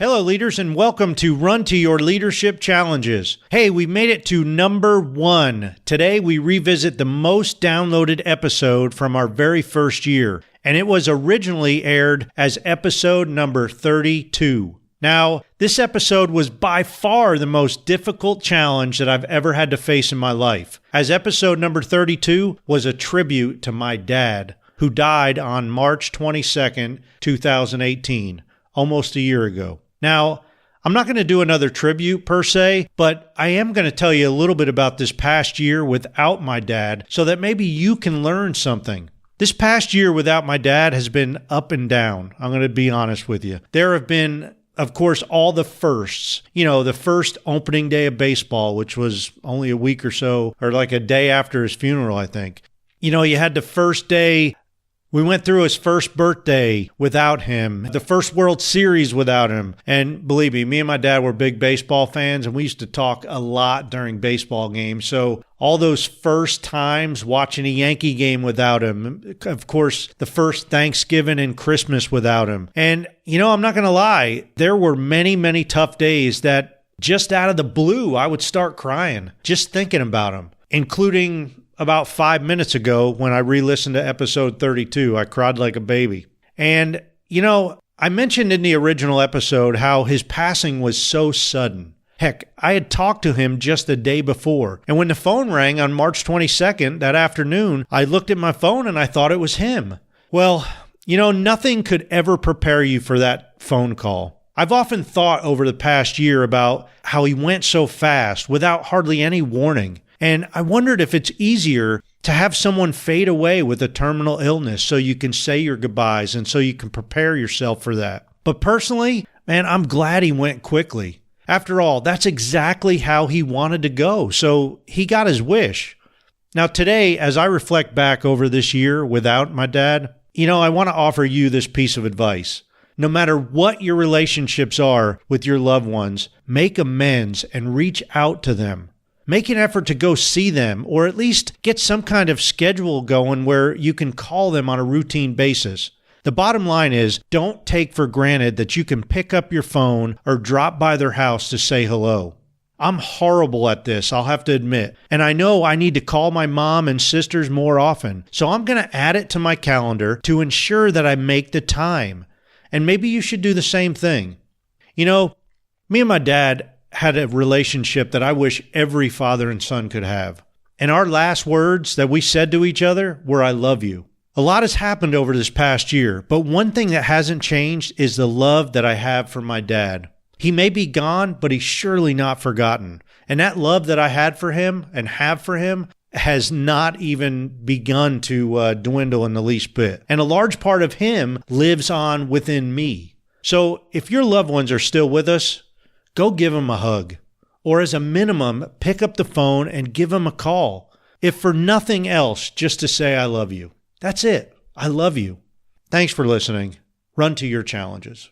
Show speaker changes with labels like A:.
A: Hello, leaders, and welcome to Run to Your Leadership Challenges. Hey, we made it to number 1. Today, we revisit the most downloaded episode from our very first year, and it was originally aired as episode number 32. Now, this episode was by far the most difficult challenge that I've ever had to face in my life, as episode number 32 was a tribute to my dad, who died on March 22nd, 2018, almost a year ago. Now, I'm not going to do another tribute per se, but I am going to tell you a little bit about this past year without my dad so that maybe you can learn something. This past year without my dad has been up and down. I'm going to be honest with you. There have been, of course, all the firsts. You know, the first opening day of baseball, which was only a week or so, or like a day after his funeral, I think. You know, you had the first day. We went through his first birthday without him, the first World Series without him. And believe me and my dad were big baseball fans, and we used to talk a lot during baseball games. So all those first times watching a Yankee game without him, of course, the first Thanksgiving and Christmas without him. And, you know, I'm not going to lie, there were many, many tough days that just out of the blue, I would start crying just thinking about him, including about 5 minutes ago when I re-listened to episode 32. I cried like a baby. And, you know, I mentioned in the original episode how his passing was so sudden. Heck, I had talked to him just the day before. And when the phone rang on March 22nd, that afternoon, I looked at my phone and I thought it was him. Well, you know, nothing could ever prepare you for that phone call. I've often thought over the past year about how he went so fast without hardly any warning. And I wondered if it's easier to have someone fade away with a terminal illness so you can say your goodbyes and so you can prepare yourself for that. But personally, man, I'm glad he went quickly. After all, that's exactly how he wanted to go, so he got his wish. Now today, as I reflect back over this year without my dad, you know, I want to offer you this piece of advice. No matter what your relationships are with your loved ones, make amends and reach out to them. Make an effort to go see them, or at least get some kind of schedule going where you can call them on a routine basis. The bottom line is, don't take for granted that you can pick up your phone or drop by their house to say hello. I'm horrible at this, I'll have to admit, and I know I need to call my mom and sisters more often, so I'm going to add it to my calendar to ensure that I make the time. And maybe you should do the same thing. You know, me and my dad had a relationship that I wish every father and son could have. And our last words that we said to each other were, "I love you." A lot has happened over this past year, but one thing that hasn't changed is the love that I have for my dad. He may be gone, but he's surely not forgotten. And that love that I had for him and have for him has not even begun to dwindle in the least bit. And a large part of him lives on within me. So if your loved ones are still with us, go give them a hug. Or as a minimum, pick up the phone and give them a call. If for nothing else, just to say I love you. That's it. I love you. Thanks for listening. Run to your challenges.